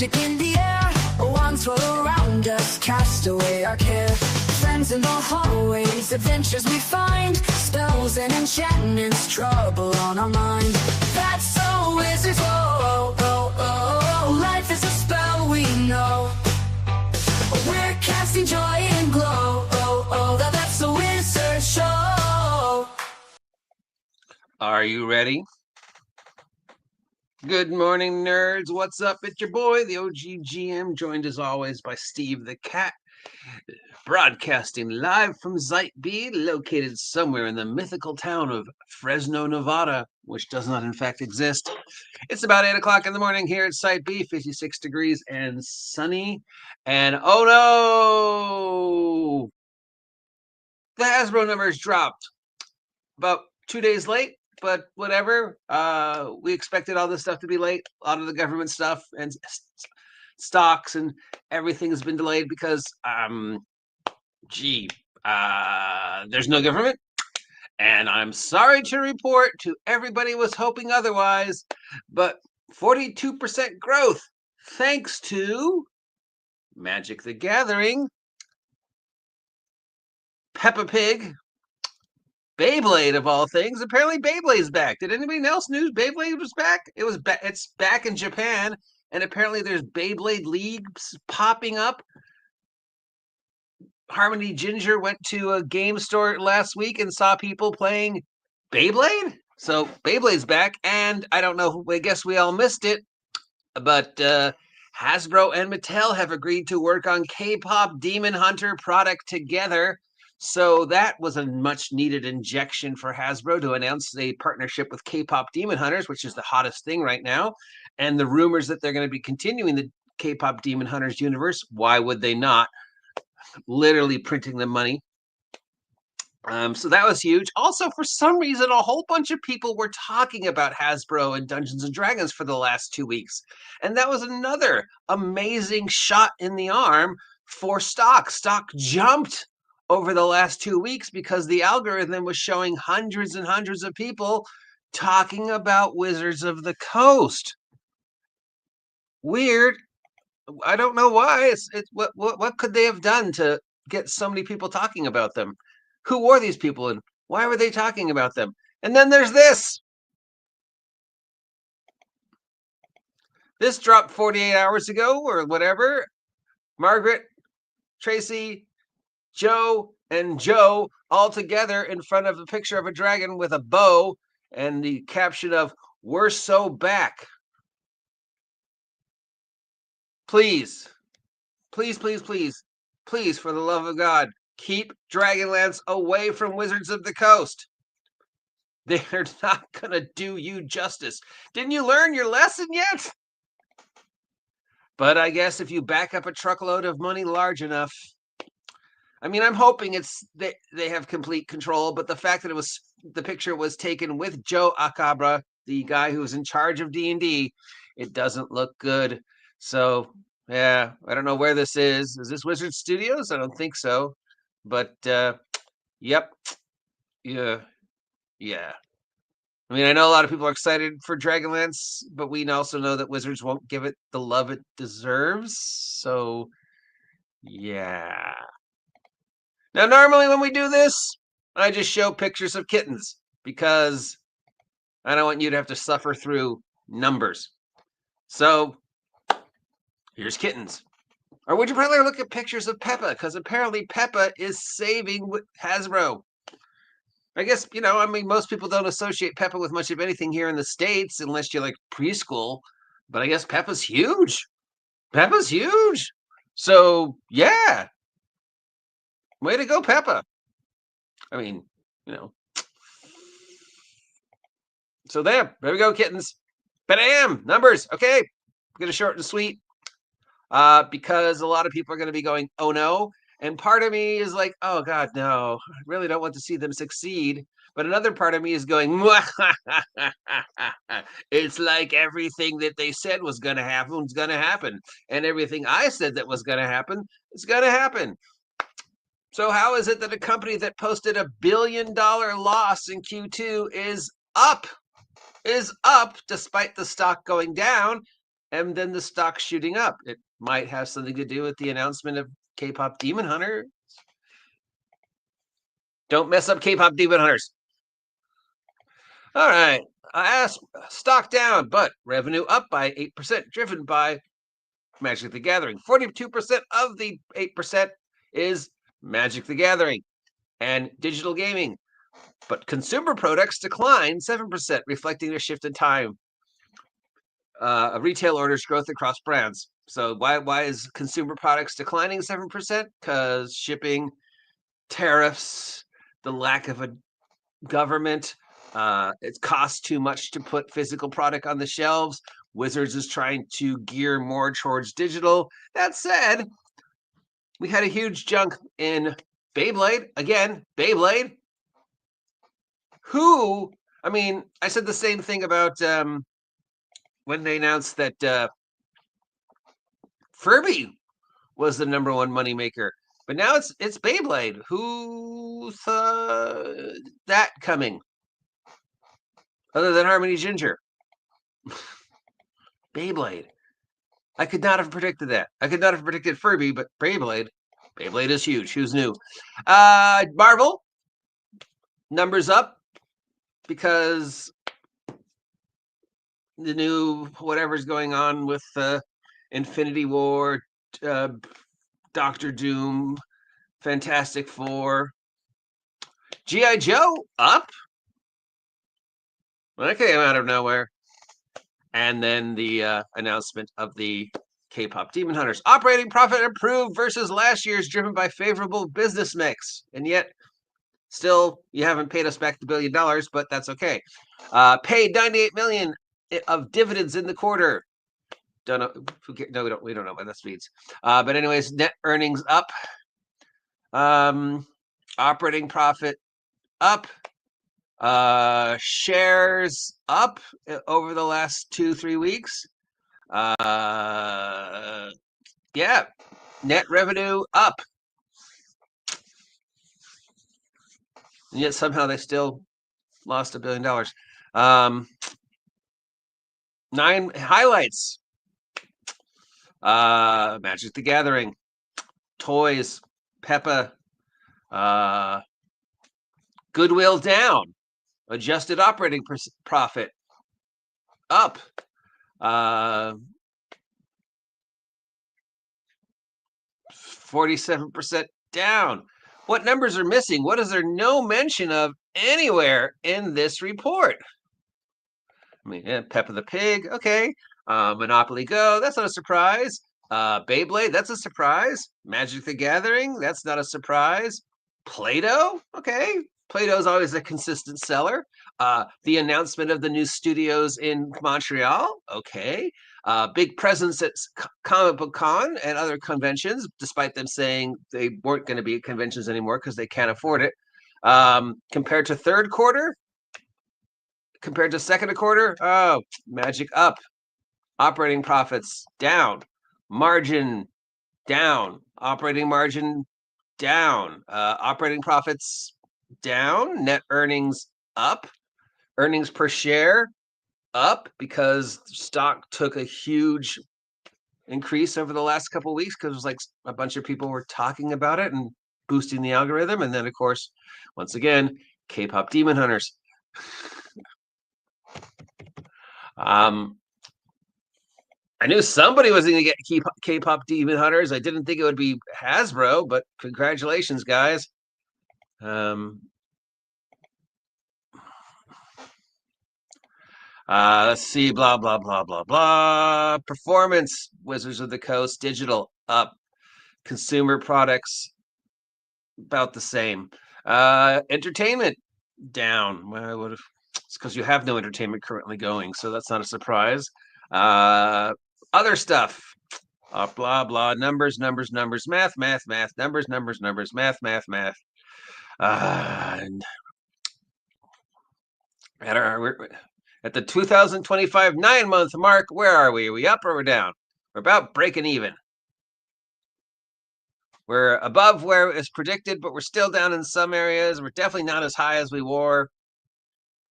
magic in the air, wands roll around us, cast away our care. Friends in the hallways, adventures we find, spells and enchantments, trouble on our mind. That's so wizards, oh, oh, oh, oh. Life is a spell we know. We're casting joy and glow, oh, oh. That's a wizard show. Are you ready? Good morning, nerds. What's up? It's your boy, the OGGM, joined as always by Steve the Cat, broadcasting live from Site B, located somewhere in the mythical town of Fresno, Nevada, which does not in fact exist. It's about 8 o'clock in the morning here at Site B, 56 degrees and sunny. And oh no! The HASBRO numbers dropped about 2 days late. But whatever, we expected all this stuff to be late. A lot of the government stuff and stocks and everything has been delayed because, there's no government. And I'm sorry to report to everybody who was hoping otherwise, but 42% growth thanks to Magic the Gathering, Peppa Pig, Beyblade of all things. Apparently Beyblade's back. Did anybody else know Beyblade was back? It's back in Japan, and apparently there's Beyblade leagues popping up. Harmony Ginger went to a game store last week and saw people playing Beyblade. So Beyblade's back, and I don't know, I guess we all missed it, but Hasbro and Mattel have agreed to work on K-pop Demon Hunter product together. So that was a much needed injection for Hasbro to announce a partnership with K-pop Demon Hunters, which is the hottest thing right now. And the rumors that they're going to be continuing the K-pop Demon Hunters universe, why would they not? Literally printing the money. So that was huge. Also, for some reason, a whole bunch of people were talking about Hasbro and Dungeons and Dragons for the last 2 weeks. And that was another amazing shot in the arm for stock. Stock jumped over the last 2 weeks because the algorithm was showing hundreds and hundreds of people talking about Wizards of the Coast. Weird. I don't know why. What could they have done to get so many people talking about them? Who were these people and why were they talking about them? And then there's this. This dropped 48 hours ago or whatever. Margaret, Tracy, Joe and Joe all together in front of a picture of a dragon with a bow and the caption of "We're so back." Please, please, please, please, please, for the love of God, keep Dragonlance away from Wizards of the Coast. They're not going to do you justice. Didn't you learn your lesson yet? But I guess if you back up a truckload of money large enough, I mean, I'm hoping they have complete control, but the fact that the picture was taken with Joe Acabra, the guy who was in charge of D&D, it doesn't look good. So, yeah, I don't know where this is. Is this Wizard Studios? I don't think so. But, yep. Yeah. I mean, I know a lot of people are excited for Dragonlance, but we also know that Wizards won't give it the love it deserves. So, yeah. Now, normally when we do this, I just show pictures of kittens because I don't want you to have to suffer through numbers. So, here's kittens. Or would you rather look at pictures of Pepa? Because apparently Pepa is saving Hasbro. I guess, I mean, most people don't associate Pepa with much of anything here in the States unless you're like preschool. But I guess Pepa's huge. Pepa's huge. So, yeah. Way to go, Pepa. I mean, So there we go, kittens. Bam! Numbers. Okay. I'm going to short and sweet. Because a lot of people are going to be going, oh no. And part of me is like, oh God, no. I really don't want to see them succeed. But another part of me is going, it's like everything that they said was going to happen is going to happen. And everything I said that was going to happen is going to happen. So how is it that a company that posted $1 billion loss in Q2 is up despite the stock going down? and then the stock shooting up. It might have something to do with the announcement of K-pop Demon Hunter. Don't mess up K-pop Demon Hunters. All right. Stock down, but revenue up by 8%, driven by Magic the Gathering. 42% of the 8% is Magic the Gathering and digital gaming. But consumer products declined 7%, reflecting a shift in time. Retail orders growth across brands. So why is consumer products declining 7%? Because shipping, tariffs, the lack of a government, it costs too much to put physical product on the shelves. Wizards is trying to gear more towards digital. That said, we had a huge junk in Beyblade. Again, Beyblade. I said the same thing about when they announced that Furby was the number one moneymaker. But now it's Beyblade. Who saw that coming? Other than Harmony Ginger. Beyblade. I could not have predicted that. I could not have predicted Furby, but Beyblade is huge. Who's new? Marvel. Numbers up because the new whatever's going on with Infinity War, Doctor Doom, Fantastic Four. G.I. Joe up. That came out of nowhere. And then the announcement of the K-pop Demon Hunters. Operating profit improved versus last year's, driven by favorable business mix. And yet, still, you haven't paid us back the $1 billion, but that's okay. Paid $98 million of dividends in the quarter. Don't know. No, we don't know what that means. But anyways, net earnings up. Operating profit up. Shares up over the last 2-3 weeks. Yeah, net revenue up. And yet somehow they still lost $1 billion. 9 highlights. Magic the Gathering, toys, Pepa, goodwill down, adjusted operating profit up, 47% down. What numbers are missing? What is there no mention of anywhere in this report? I mean, yeah, Peppa the Pig, okay. Monopoly Go, that's not a surprise. Beyblade, that's a surprise. Magic the Gathering, that's not a surprise. Play-Doh, okay. Play-Doh's always a consistent seller. The announcement of the new studios in Montreal, okay. Big presence at Comic Book Con and other conventions, despite them saying they weren't going to be at conventions anymore because they can't afford it. Compared to third quarter, compared to second quarter, oh, Magic up. Operating profits down. Margin down. Operating margin down. Operating profits down. Net earnings up. Earnings per share up because stock took a huge increase over the last couple of weeks because it was like a bunch of people were talking about it and boosting the algorithm. And then, of course, once again, K-pop Demon Hunters. I knew somebody was going to get K-pop Demon Hunters. I didn't think it would be HASBRO, but congratulations, guys. Let's see, blah, blah, blah, blah, blah. Performance, Wizards of the Coast, digital up. Consumer products, about the same. Entertainment, down. Well, it's because you have no entertainment currently going, so that's not a surprise. Other stuff, blah, blah, numbers, math, numbers, math. And at the 2025 9-month mark, where are we? Are we up or we're down? We're about breaking even. We're above where it's predicted, but we're still down in some areas. We're definitely not as high as we were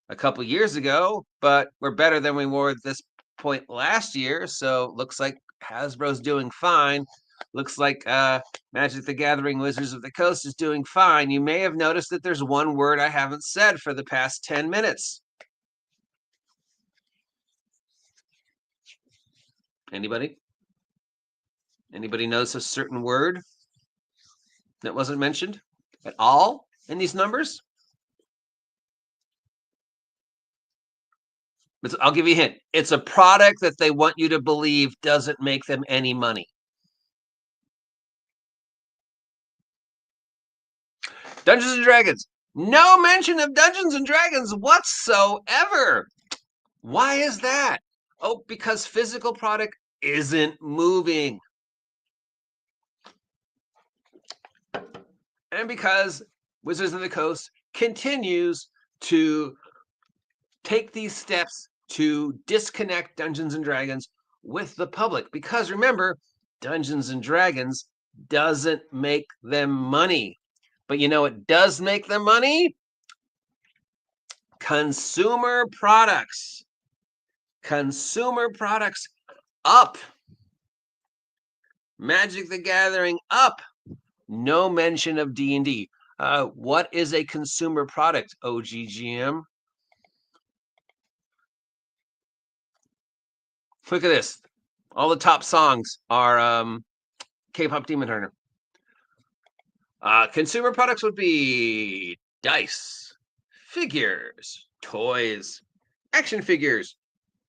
a couple years ago, but we're better than we were this point last year, so looks like Hasbro's doing fine. Looks like Magic the Gathering Wizards of the Coast is doing fine. You may have noticed that there's one word I haven't said for the past 10 minutes. Anybody? Anybody notice a certain word that wasn't mentioned at all in these numbers? I'll give you a hint. It's a product that they want you to believe doesn't make them any money. Dungeons and Dragons. No mention of Dungeons and Dragons whatsoever. Why is that? Oh, because physical product isn't moving. And because Wizards of the Coast continues to take these steps to disconnect Dungeons and Dragons with the public. Because remember, Dungeons and Dragons doesn't make them money. But you know what does make them money? Consumer products. Consumer products up. Magic the Gathering up. No mention of D&D. What is a consumer product, OGGM? Look at this. All the top songs are K-pop Demon Hunter. Consumer products would be dice, figures, toys, action figures,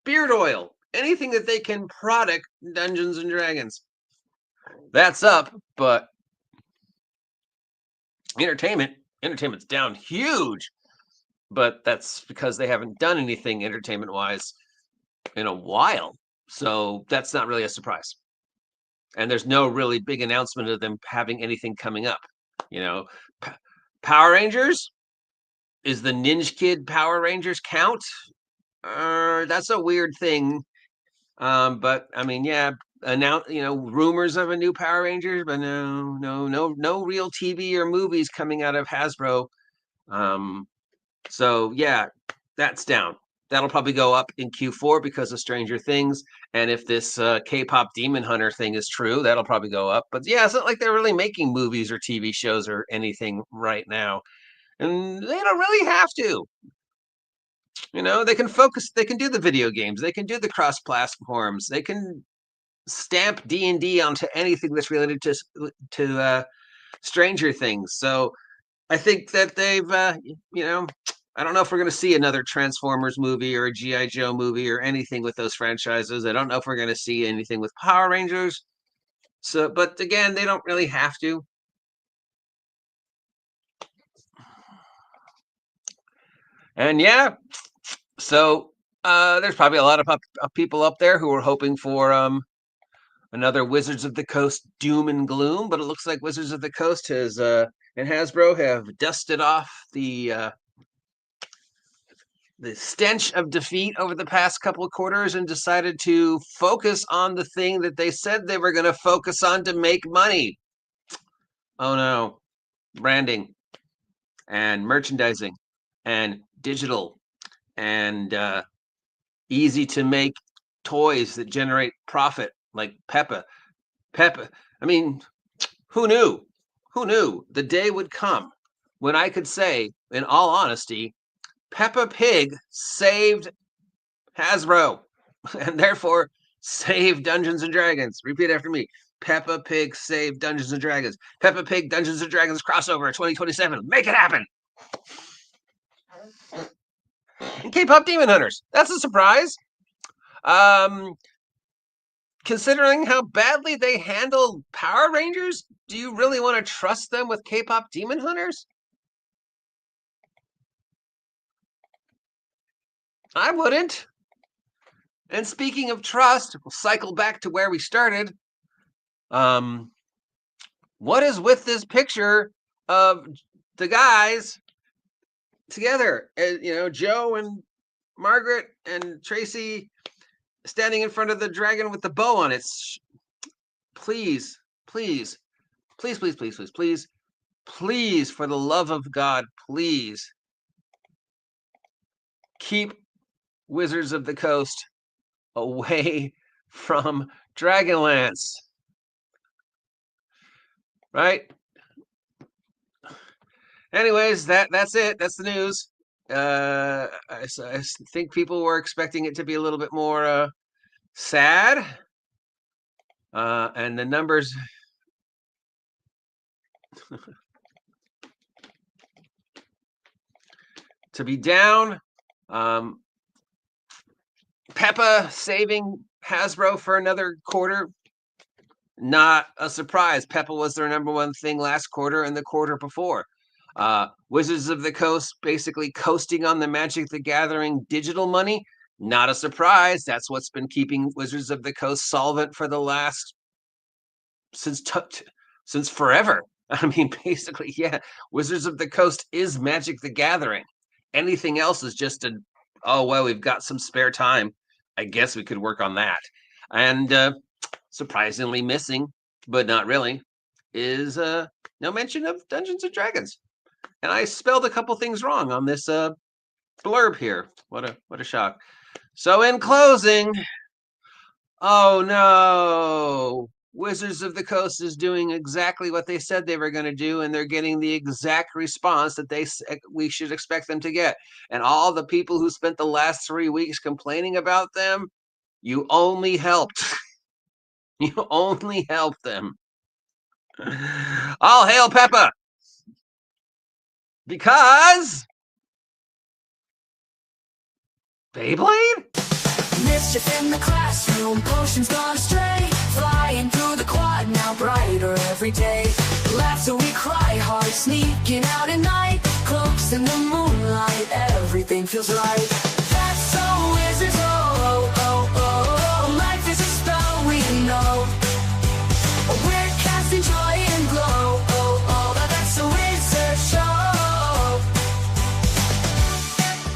beard oil, anything that they can product Dungeons and Dragons. That's up, but entertainment's down huge. But that's because they haven't done anything entertainment-wise in a while. So that's not really a surprise. And there's no really big announcement of them having anything coming up. You know, Power Rangers, is the Ninja Kid Power Rangers count? That's a weird thing. But I mean, yeah, rumors of a new Power Rangers, but no real TV or movies coming out of Hasbro. So yeah, that's down. That'll probably go up in Q4 because of Stranger Things. And if this K-pop Demon Hunter thing is true, that'll probably go up. But yeah, it's not like they're really making movies or TV shows or anything right now. And they don't really have to. You know, they can focus, they can do the video games, they can do the cross platforms, they can stamp D&D onto anything that's related to Stranger Things. So I think that they've, I don't know if we're going to see another Transformers movie or a G.I. Joe movie or anything with those franchises. I don't know if we're going to see anything with Power Rangers. So, but again, they don't really have to. And yeah, so there's probably a lot of people up there who are hoping for another Wizards of the Coast doom and gloom, but it looks like Wizards of the Coast has and Hasbro have dusted off the stench of defeat over the past couple of quarters and decided to focus on the thing that they said they were going to focus on to make money. Oh no, branding and merchandising and digital and easy to make toys that generate profit like Pepa. I mean, who knew? Who knew the day would come when I could say, in all honesty, Peppa Pig saved Hasbro and therefore saved Dungeons and Dragons. Repeat after me. Peppa Pig saved Dungeons and Dragons. Peppa Pig Dungeons and Dragons crossover 2027. Make it happen. And K-pop Demon Hunters. That's a surprise. Considering how badly they handled Power Rangers, do you really want to trust them with K-pop Demon Hunters? I wouldn't. And speaking of trust, we'll cycle back to where we started. What is with this picture of the guys together? Joe and Margaret and Tracy standing in front of the dragon with the bow on it. Please, please, please, please, please, please, please, please, for the love of God, please keep Wizards of the Coast away from Dragonlance. Right? Anyways, that's it. That's the news. I think people were expecting it to be a little bit more sad. And the numbers to be down. Pepa saving HASBRO for another quarter. Not a surprise. Pepa was their number one thing last quarter and the quarter before. Wizards of the Coast basically coasting on the Magic the Gathering digital money. Not a surprise. That's what's been keeping Wizards of the Coast solvent for the last since forever. I mean, basically, yeah. Wizards of the Coast is Magic the Gathering. Anything else is just oh well, we've got some spare time. I guess we could work on that. And surprisingly missing, but not really, is no mention of Dungeons and Dragons. And I spelled a couple things wrong on this blurb here. What a shock. So in closing, oh no, Wizards of the Coast is doing exactly what they said they were going to do, and they're getting the exact response that we should expect them to get. And all the people who spent the last 3 weeks complaining about them, you only helped. You only helped them. All hail Pepa! Because Beyblade? Mischief in the classroom, potions gone astray. Flying through the quad, now brighter every day. Laugh till we cry hard, sneaking out at night. Cloaks in the moonlight, everything feels right.